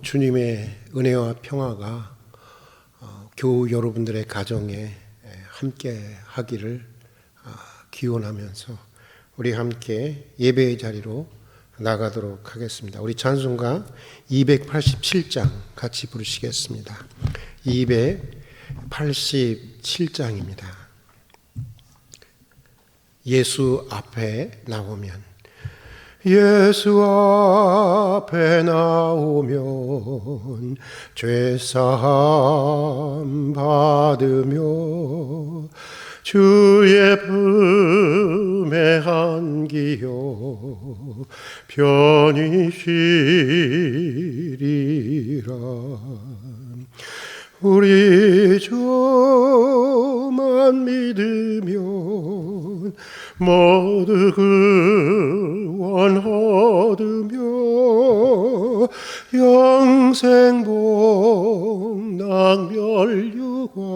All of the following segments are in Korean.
주님의 은혜와 평화가 교우 여러분들의 가정에 함께 하기를 기원하면서 우리 함께 예배의 자리로 나가도록 하겠습니다. 우리 찬송가 287장 같이 부르시겠습니다. 287장입니다. 예수 앞에 나오면, 예수 앞에 나오면 죄사함 받으며 주의 품에 안기어 편히 쉬리라. 우리 주만 믿으면 모두 구원 얻으며 영생복 낙멸유관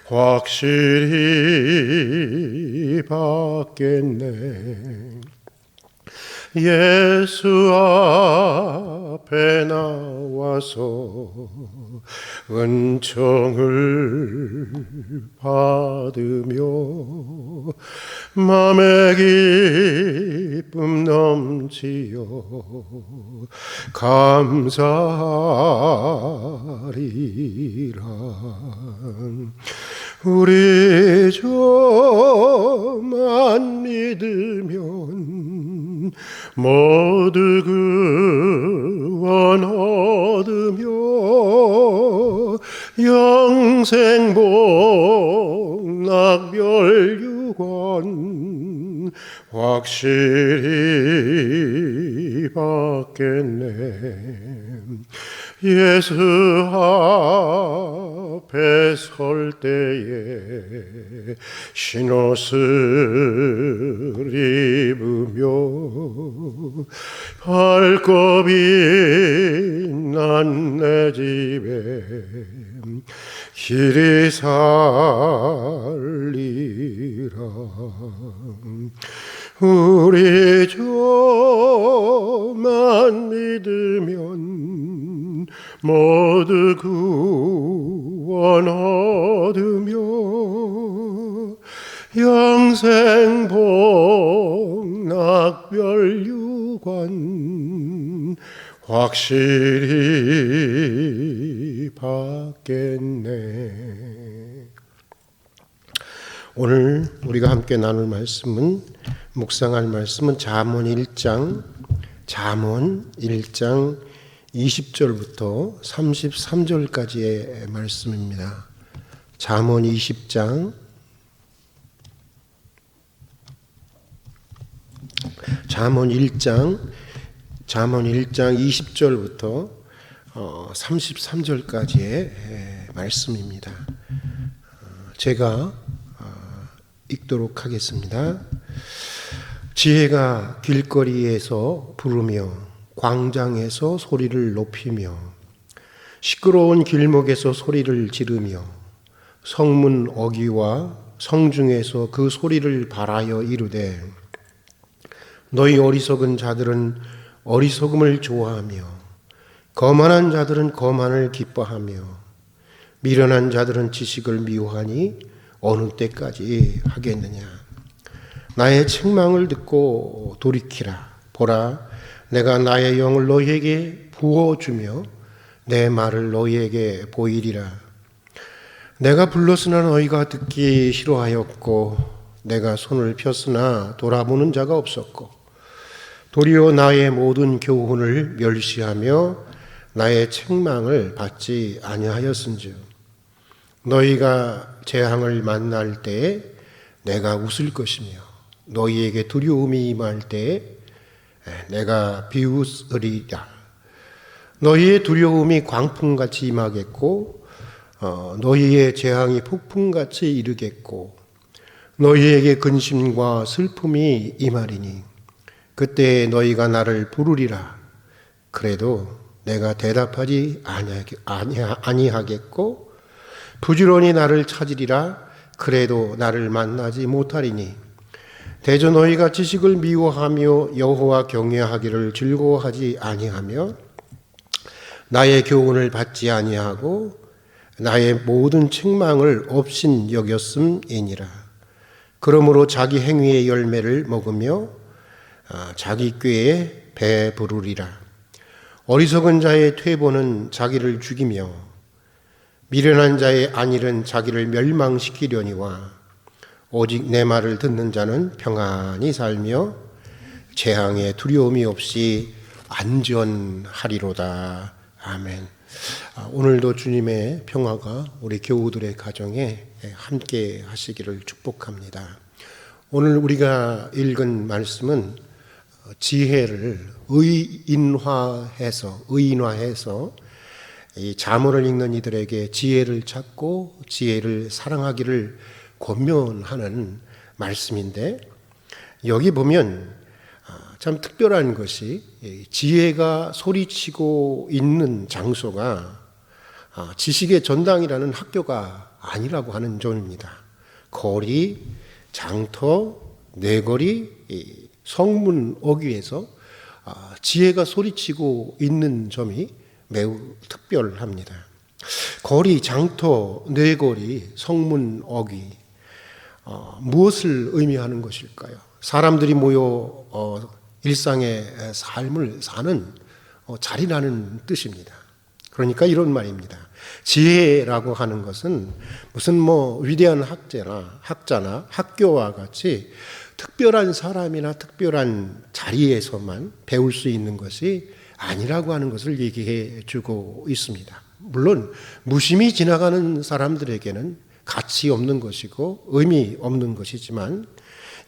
확실히 받겠네. 예수 앞에 나와서 은총을 받으며 맘에 기쁨 넘치어 감사하리라. 우리 주만 믿으면 모두 구원 얻으며 영생복 낙멸유관 확실히 받겠네. 예수 앞에 설 때에 신옷을 입으며 발굽이 난 내 집에 길이 살리라. 우리 주만 믿으면 모두 구원 얻으며 영생복 낙멸유관 확실히 받겠네. 오늘 우리가 함께 나눌 말씀은, 묵상할 말씀은 잠언 1장 20절부터 33절까지의 말씀입니다. 잠언 20장, 잠언 1장 20절부터 33절까지의 말씀입니다. 제가 읽도록 하겠습니다. 지혜가 길거리에서 부르며 광장에서 소리를 높이며 시끄러운 길목에서 소리를 지르며 성문 어귀와 성중에서 그 소리를 발하여 이르되, 너희 어리석은 자들은 어리석음을 좋아하며 거만한 자들은 거만을 기뻐하며 미련한 자들은 지식을 미워하니 어느 때까지 하겠느냐. 나의 책망을 듣고 돌이키라. 보라, 내가 나의 영을 너희에게 부어주며 내 말을 너희에게 보이리라. 내가 불렀으나 너희가 듣기 싫어하였고 내가 손을 폈으나 돌아보는 자가 없었고 도리어 나의 모든 교훈을 멸시하며 나의 책망을 받지 아니하였은즉 너희가 재앙을 만날 때에 내가 웃을 것이며 너희에게 두려움이 임할 때에 내가 비웃으리라. 너희의 두려움이 광풍같이 임하겠고 너희의 재앙이 폭풍같이 이르겠고 너희에게 근심과 슬픔이 임하리니 그때 너희가 나를 부르리라. 그래도 내가 대답하지 아니하겠고 부지런히 나를 찾으리라. 그래도 나를 만나지 못하리니 대저 너희가 지식을 미워하며 여호와 경외하기를 즐거워하지 아니하며 나의 교훈을 받지 아니하고 나의 모든 책망을 없인 여겼음이니라. 그러므로 자기 행위의 열매를 먹으며 자기 꾀에 배부르리라. 어리석은 자의 퇴보는 자기를 죽이며 미련한 자의 안일은 자기를 멸망시키려니와 오직 내 말을 듣는 자는 평안히 살며 재앙에 두려움이 없이 안전하리로다. 아멘. 오늘도 주님의 평화가 우리 교우들의 가정에 함께 하시기를 축복합니다. 오늘 우리가 읽은 말씀은 지혜를 의인화해서 이 잠언을 읽는 이들에게 지혜를 찾고 지혜를 사랑하기를 권면하는 말씀인데, 여기 보면 참 특별한 것이 지혜가 소리치고 있는 장소가 지식의 전당이라는 학교가 아니라고 하는 점입니다. 거리, 장터, 내거리, 성문 어귀에서 지혜가 소리치고 있는 점이 매우 특별합니다. 거리, 장터, 내거리, 성문 어귀, 무엇을 의미하는 것일까요? 사람들이 모여 일상의 삶을 사는 자리라는 뜻입니다. 그러니까 이런 말입니다. 지혜라고 하는 것은 무슨 위대한 학자나 학교와 같이 특별한 사람이나 특별한 자리에서만 배울 수 있는 것이 아니라고 하는 것을 얘기해 주고 있습니다. 물론 무심히 지나가는 사람들에게는 가치 없는 것이고 의미 없는 것이지만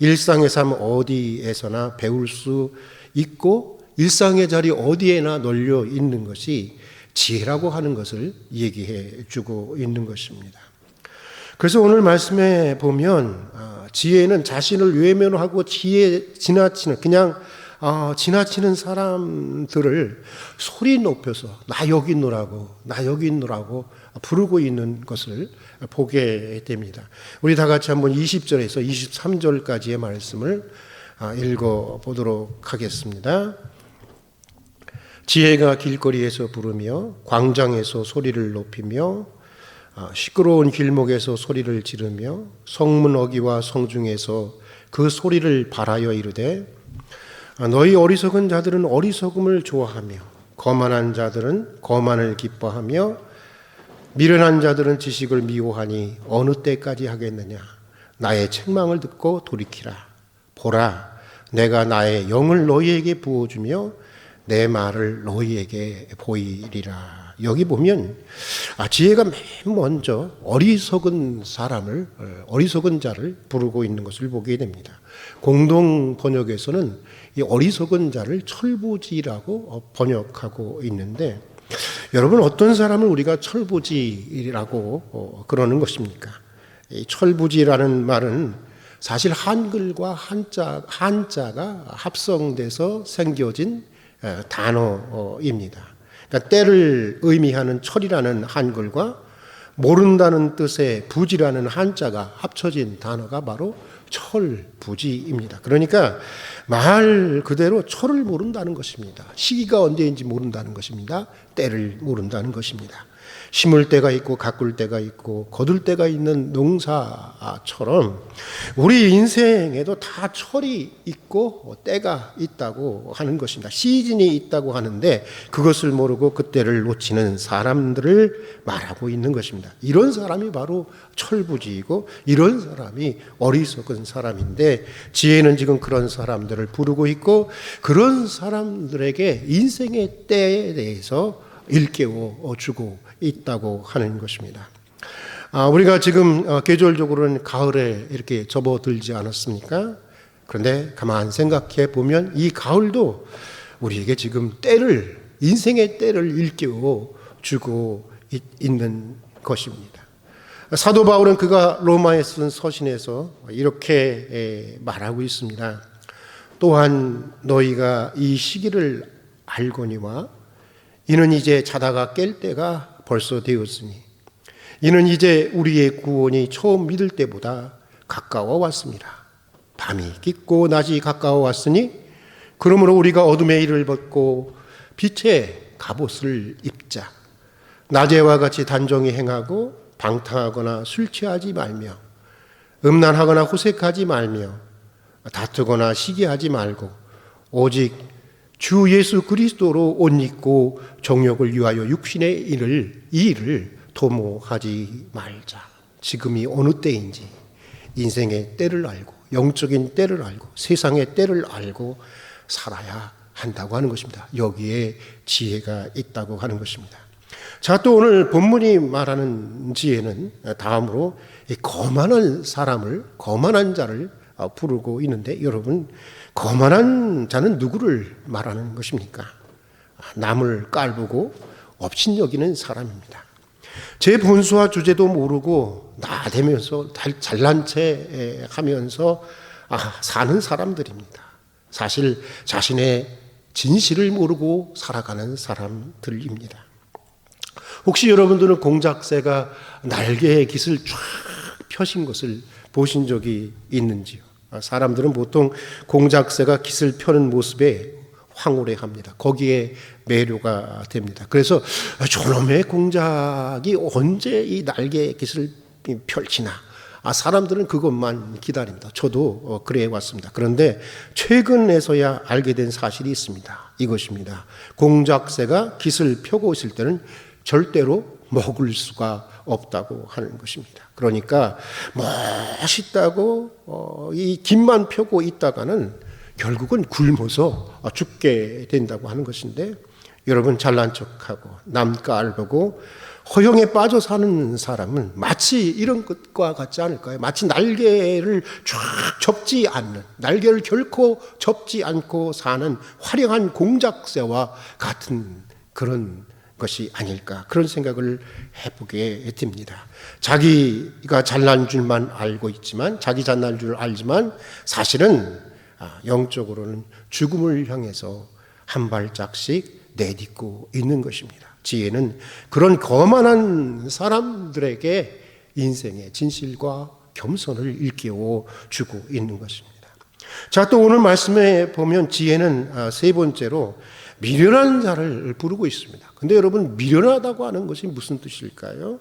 일상의 삶 어디에서나 배울 수 있고 일상의 자리 어디에나 널려 있는 것이 지혜라고 하는 것을 얘기해 주고 있는 것입니다. 그래서 오늘 말씀에 보면 지혜는 자신을 외면하고 지나치는 사람들을 소리 높여서 나 여기 있노라고 부르고 있는 것을 보게 됩니다. 우리 다 같이 한번 20절에서 23절까지의 말씀을 읽어보도록 하겠습니다. 지혜가 길거리에서 부르며 광장에서 소리를 높이며 시끄러운 길목에서 소리를 지르며 성문 어귀와 성중에서 그 소리를 발하여 이르되 너희 어리석은 자들은 어리석음을 좋아하며 거만한 자들은 거만을 기뻐하며 미련한 자들은 지식을 미워하니 어느 때까지 하겠느냐. 나의 책망을 듣고 돌이키라. 보라, 내가 나의 영을 너희에게 부어주며 내 말을 너희에게 보이리라. 여기 보면 지혜가 맨 먼저 어리석은 자를 부르고 있는 것을 보게 됩니다. 공동 번역에서는 이 어리석은 자를 철부지라고 번역하고 있는데, 여러분 어떤 사람을 우리가 철부지라고 그러는 것입니까? 이 철부지라는 말은 사실 한글과 한자가 합성돼서 생겨진 단어입니다. 그러니까 때를 의미하는 철이라는 한글과 모른다는 뜻의 부지라는 한자가 합쳐진 단어가 바로 철부지입니다. 그러니까 말 그대로 철을 모른다는 것입니다. 시기가 언제인지 모른다는 것입니다. 때를 모른다는 것입니다. 심을 때가 있고 가꿀 때가 있고 거둘 때가 있는 농사처럼 우리 인생에도 다 철이 있고 때가 있다고 하는 것입니다. 시즌이 있다고 하는데 그것을 모르고 그때를 놓치는 사람들을 말하고 있는 것입니다. 이런 사람이 바로 철부지이고 이런 사람이 어리석은 사람인데, 지혜는 지금 그런 사람들을 부르고 있고 그런 사람들에게 인생의 때에 대해서 일깨워 주고 있다고 하는 것입니다. 우리가 지금 계절적으로는 가을에 이렇게 접어들지 않았습니까? 그런데 가만 생각해 보면 이 가을도 우리에게 지금 인생의 때를 일깨워 주고 있는 것입니다. 사도 바울은 그가 로마에 쓴 서신에서 이렇게 말하고 있습니다. 또한 너희가 이 시기를 알거니와 이는 이제 자다가 깰 때가 벌써 되었으니 이는 이제 우리의 구원이 처음 믿을 때보다 가까워 왔습니다. 밤이 깊고 낮이 가까워 왔으니 그러므로 우리가 어둠의 일을 벗고 빛의 갑옷을 입자. 낮에와 같이 단정히 행하고 방탕하거나 술 취하지 말며 음란하거나 호색하지 말며 다투거나 시기하지 말고 오직 주 예수 그리스도로 옷 입고 정욕을 위하여 육신의 이 일을 도모하지 말자. 지금이 어느 때인지 인생의 때를 알고 영적인 때를 알고 세상의 때를 알고 살아야 한다고 하는 것입니다. 여기에 지혜가 있다고 하는 것입니다. 자, 또 오늘 본문이 말하는 지혜는 다음으로 이 거만한 사람을, 거만한 자를 부르고 있는데, 여러분, 거만한 자는 누구를 말하는 것입니까? 남을 깔보고 업신여기는 사람입니다. 제 본수와 주제도 모르고 나대면서 잘난 체 하면서 사는 사람들입니다. 사실 자신의 진실을 모르고 살아가는 사람들입니다. 혹시 여러분들은 공작새가 날개의 깃을 쫙 펴신 것을 보신 적이 있는지요? 사람들은 보통 공작새가 깃을 펴는 모습에 황홀해합니다. 거기에 매료가 됩니다. 그래서 저놈의 공작이 언제 이 날개의 깃을 펼치나, 사람들은 그것만 기다립니다. 저도 그래 왔습니다. 그런데 최근에서야 알게 된 사실이 있습니다. 이것입니다. 공작새가 깃을 펴고 있을 때는 절대로 먹을 수가 없다고 하는 것입니다. 그러니까 멋있다고 이 깃만 펴고 있다가는 결국은 굶어서 죽게 된다고 하는 것인데, 여러분, 잘난 척하고 남 깔보고 허영에 빠져 사는 사람은 마치 이런 것과 같지 않을까요? 마치 날개를 쫙 접지 않는, 날개를 결코 접지 않고 사는 화려한 공작새와 같은 그런 것이 아닐까, 그런 생각을 해보게 됩니다. 자기가 잘난 줄만 알고 있지만, 자기 잘난 줄 알지만 사실은 영적으로는 죽음을 향해서 한 발짝씩 내딛고 있는 것입니다. 지혜는 그런 거만한 사람들에게 인생의 진실과 겸손을 일깨워 주고 있는 것입니다. 자, 또 오늘 말씀에 보면 지혜는 세 번째로 미련한 자를 부르고 있습니다. 근데 여러분, 미련하다고 하는 것이 무슨 뜻일까요?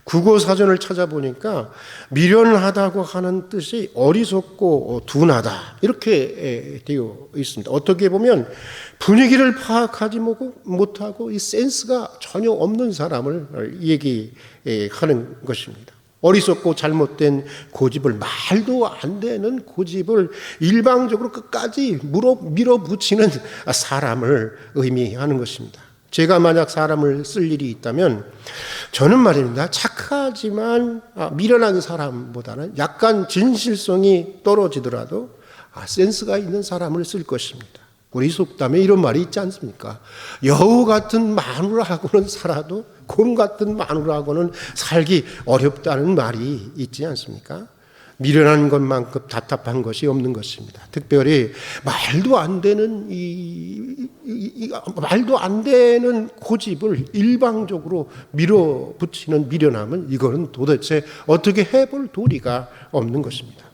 국어 사전을 찾아보니까 미련하다고 하는 뜻이 어리석고 둔하다, 이렇게 되어 있습니다. 어떻게 보면 분위기를 파악하지 못하고 이 센스가 전혀 없는 사람을 얘기하는 것입니다. 어리석고 잘못된 고집을, 말도 안 되는 고집을 일방적으로 끝까지 밀어붙이는 사람을 의미하는 것입니다. 제가 만약 사람을 쓸 일이 있다면 저는 말입니다, 착하지만 미련한 사람보다는 약간 진실성이 떨어지더라도 센스가 있는 사람을 쓸 것입니다. 우리 속담에 이런 말이 있지 않습니까? 여우 같은 마누라하고는 살아도 곰 같은 마누라하고는 살기 어렵다는 말이 있지 않습니까? 미련한 것만큼 답답한 것이 없는 것입니다. 특별히 말도 안 되는 말도 안 되는 고집을 일방적으로 밀어붙이는 미련함은, 이거는 도대체 어떻게 해볼 도리가 없는 것입니다.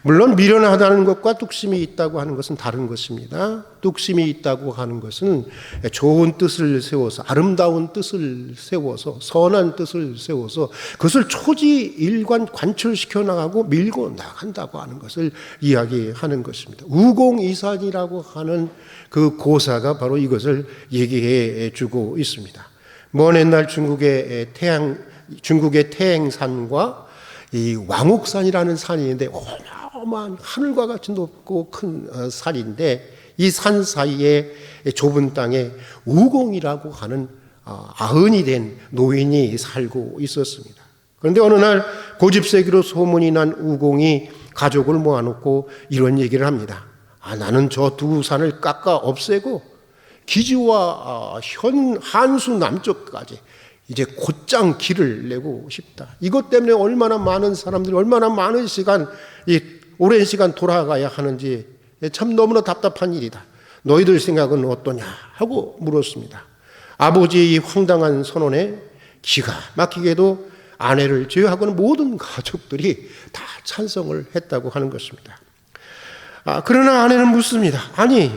물론 미련하다는 것과 뚝심이 있다고 하는 것은 다른 것입니다. 뚝심이 있다고 하는 것은 좋은 뜻을 세워서, 아름다운 뜻을 세워서, 선한 뜻을 세워서 그것을 초지일관 관철시켜 나가고 밀고 나간다고 하는 것을 이야기하는 것입니다. 우공이산이라고 하는 그 고사가 바로 이것을 얘기해 주고 있습니다. 먼 옛날 중국의 태행산과 이 왕옥산이라는 산이 있는데, 어마어마한 하늘과 같이 높고 큰 산인데, 이 산 사이에 좁은 땅에 우공이라고 하는 아흔이 된 노인이 살고 있었습니다. 그런데 어느 날 고집세기로 소문이 난 우공이 가족을 모아놓고 이런 얘기를 합니다. 나는 저 두 산을 깎아 없애고 기지와 한수 남쪽까지 이제 곧장 길을 내고 싶다. 이것 때문에 얼마나 많은 사람들이 얼마나 많은 시간, 오랜 시간 돌아가야 하는지 참 너무나 답답한 일이다. 너희들 생각은 어떠냐 하고 물었습니다. 아버지의 이 황당한 선언에 기가 막히게도 아내를 제외하고는 모든 가족들이 다 찬성을 했다고 하는 것입니다. 그러나 아내는 묻습니다. 아니,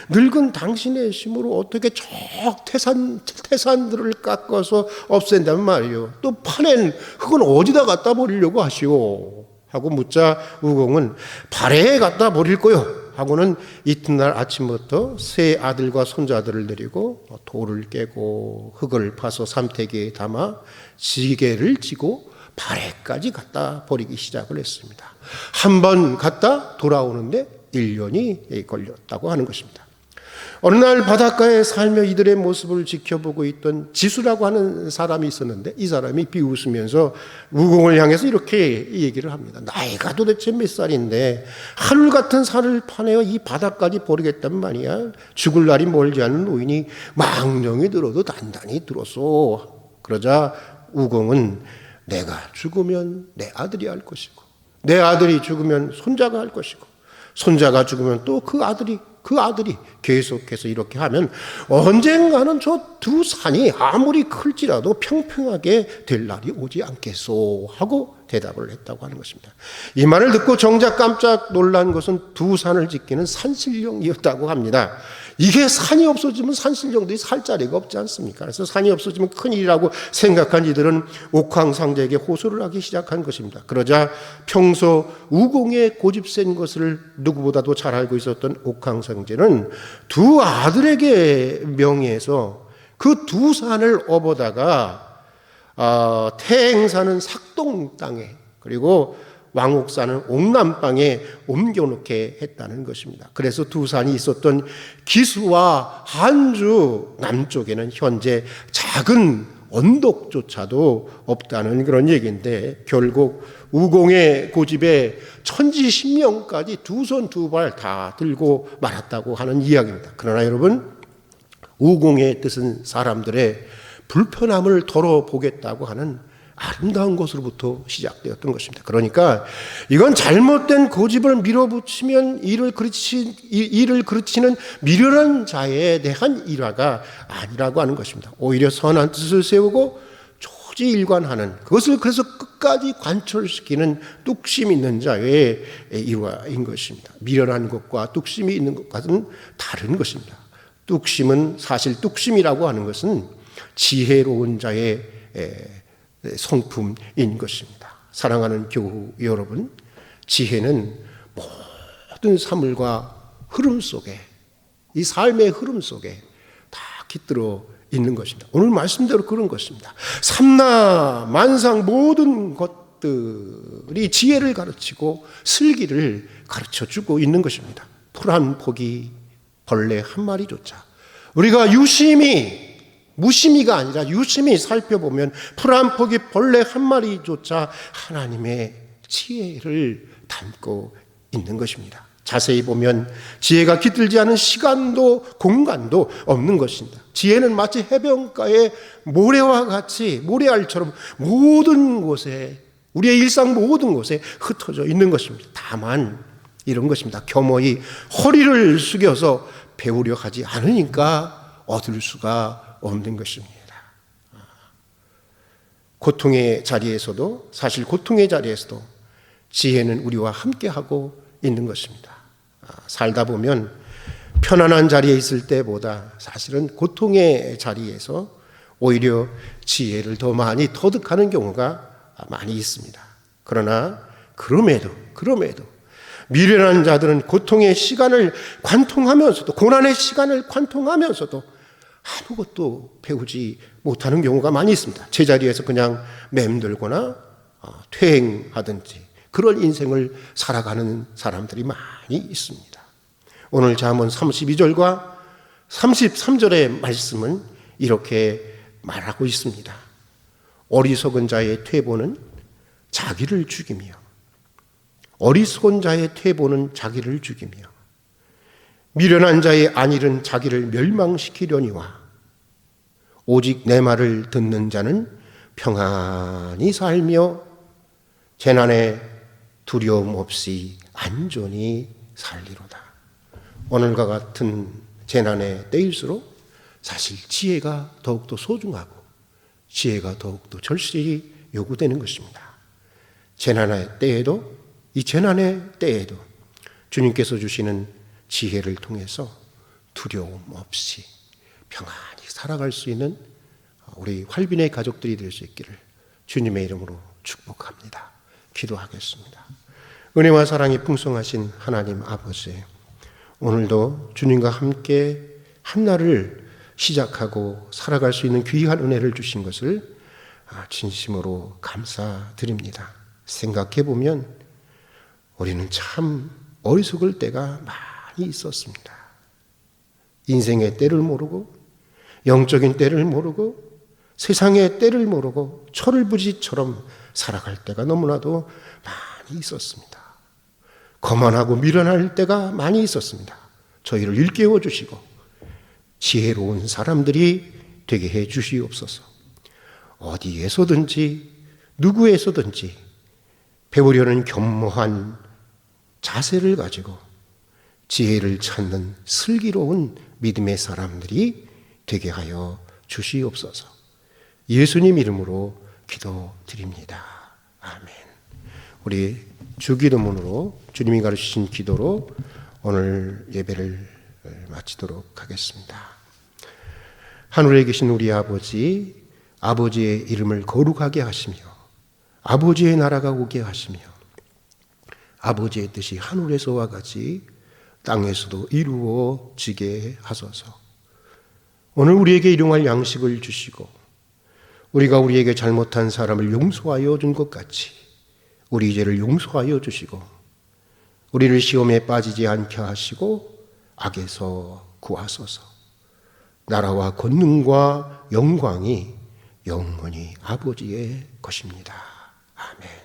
늙은 당신의 힘으로 어떻게 저 태산들을 깎아서 없앤단 말이요. 또 파낸 흙은 어디다 갖다 버리려고 하시오? 하고 묻자 우공은 발에 갖다 버릴 거요. 하고는 이튿날 아침부터 세 아들과 손자들을 데리고 돌을 깨고 흙을 파서 삼태기에 담아 지게를 지고 발에까지 갖다 버리기 시작을 했습니다. 한 번 갔다 돌아오는데 1년이 걸렸다고 하는 것입니다. 어느 날 바닷가에 살며 이들의 모습을 지켜보고 있던 지수라고 하는 사람이 있었는데 이 사람이 비웃으면서 우공을 향해서 이렇게 얘기를 합니다. 나이가 도대체 몇 살인데 하늘 같은 산을 파내어 이 바다까지 버리겠단 말이야. 죽을 날이 멀지 않은 노인이 망령이 들어도 단단히 들었소. 그러자 우공은 내가 죽으면 내 아들이 할 것이고 내 아들이 죽으면 손자가 할 것이고 손자가 죽으면 또 그 아들이 계속해서 이렇게 하면 언젠가는 저 두 산이 아무리 클지라도 평평하게 될 날이 오지 않겠소 하고 대답을 했다고 하는 것입니다. 이 말을 듣고 정작 깜짝 놀란 것은 두 산을 짓기는 산신령이었다고 합니다. 이게 산이 없어지면 산신령들이 살 자리가 없지 않습니까? 그래서 산이 없어지면 큰일이라고 생각한 이들은 옥황상제에게 호소를 하기 시작한 것입니다. 그러자 평소 우공에 고집센 것을 누구보다도 잘 알고 있었던 옥황상제는 두 아들에게 명의해서 그 두 산을 업어다가 태행사는 삭동 땅에 그리고 왕옥산은 옥남방에 옮겨놓게 했다는 것입니다. 그래서 두 산이 있었던 기수와 한주 남쪽에는 현재 작은 언덕조차도 없다는 그런 얘기인데 결국 우공의 고집에 천지신명까지 두 손 두 발 다 들고 말았다고 하는 이야기입니다. 그러나 여러분, 우공의 뜻은 사람들의 불편함을 덜어보겠다고 하는 아름다운 것으로부터 시작되었던 것입니다. 그러니까 이건 잘못된 고집을 밀어붙이면 일을 그르치는 미련한 자에 대한 일화가 아니라고 하는 것입니다. 오히려 선한 뜻을 세우고 조지일관하는 그것을 그래서 끝까지 관철시키는 뚝심 있는 자의 일화인 것입니다. 미련한 것과 뚝심이 있는 것과는 다른 것입니다. 뚝심은 사실 뚝심이라고 하는 것은 지혜로운 자의 성품인 것입니다. 사랑하는 교우 여러분, 지혜는 모든 사물과 흐름 속에 이 삶의 흐름 속에 다 깃들어 있는 것입니다. 오늘 말씀대로 그런 것입니다. 삼라 만상 모든 것들이 지혜를 가르치고 슬기를 가르쳐주고 있는 것입니다. 풀 한 포기 벌레 한 마리조차 우리가 무심히가 아니라 유심히 살펴보면 풀 한 포기 벌레 한 마리조차 하나님의 지혜를 담고 있는 것입니다. 자세히 보면 지혜가 깃들지 않은 시간도 공간도 없는 것입니다. 지혜는 마치 해변가의 모래와 같이 모래알처럼 모든 곳에 우리의 일상 모든 곳에 흩어져 있는 것입니다. 다만 이런 것입니다. 겸허히 허리를 숙여서 배우려 하지 않으니까 얻을 수가 없는 것입니다. 고통의 자리에서도 사실 고통의 자리에서도 지혜는 우리와 함께하고 있는 것입니다. 살다 보면 편안한 자리에 있을 때보다 사실은 고통의 자리에서 오히려 지혜를 더 많이 터득하는 경우가 많이 있습니다. 그러나 그럼에도 미련한 자들은 고통의 시간을 관통하면서도 고난의 시간을 관통하면서도 아무것도 배우지 못하는 경우가 많이 있습니다. 제자리에서 그냥 맴돌거나 퇴행하든지 그런 인생을 살아가는 사람들이 많이 있습니다. 오늘 잠언 32절과 33절의 말씀은 이렇게 말하고 있습니다. 어리석은 자의 퇴보는 자기를 죽이며 어리석은 자의 퇴보는 자기를 죽이며 미련한 자의 안일은 자기를 멸망시키려니와 오직 내 말을 듣는 자는 평안히 살며 재난에 두려움 없이 안전히 살리로다. 오늘과 같은 재난의 때일수록 사실 지혜가 더욱더 소중하고 지혜가 더욱더 절실히 요구되는 것입니다. 재난의 때에도 이 재난의 때에도 주님께서 주시는 지혜를 통해서 두려움 없이 평안히 살아갈 수 있는 우리 활빈의 가족들이 될 수 있기를 주님의 이름으로 축복합니다. 기도하겠습니다. 은혜와 사랑이 풍성하신 하나님 아버지, 오늘도 주님과 함께 한날을 시작하고 살아갈 수 있는 귀한 은혜를 주신 것을 진심으로 감사드립니다. 생각해보면 우리는 참 어리석을 때가 많이 있었습니다. 인생의 때를 모르고 영적인 때를 모르고 세상의 때를 모르고 철부지처럼 살아갈 때가 너무나도 많이 있었습니다. 거만하고 미련할 때가 많이 있었습니다. 저희를 일깨워 주시고 지혜로운 사람들이 되게 해 주시옵소서. 어디에서든지 누구에서든지 배우려는 겸허한 자세를 가지고 지혜를 찾는 슬기로운 믿음의 사람들이 되게 하여 주시옵소서. 예수님 이름으로 기도드립니다. 아멘. 우리 주기도문으로 주님이 가르치신 기도로 오늘 예배를 마치도록 하겠습니다. 하늘에 계신 우리 아버지, 아버지의 이름을 거룩하게 하시며 아버지의 나라가 오게 하시며 아버지의 뜻이 하늘에서와 같이 땅에서도 이루어지게 하소서. 오늘 우리에게 일용할 양식을 주시고 우리가 우리에게 잘못한 사람을 용서하여 준 것 같이 우리 죄를 용서하여 주시고 우리를 시험에 빠지지 않게 하시고 악에서 구하소서. 나라와 권능과 영광이 영원히 아버지의 것입니다. 아멘.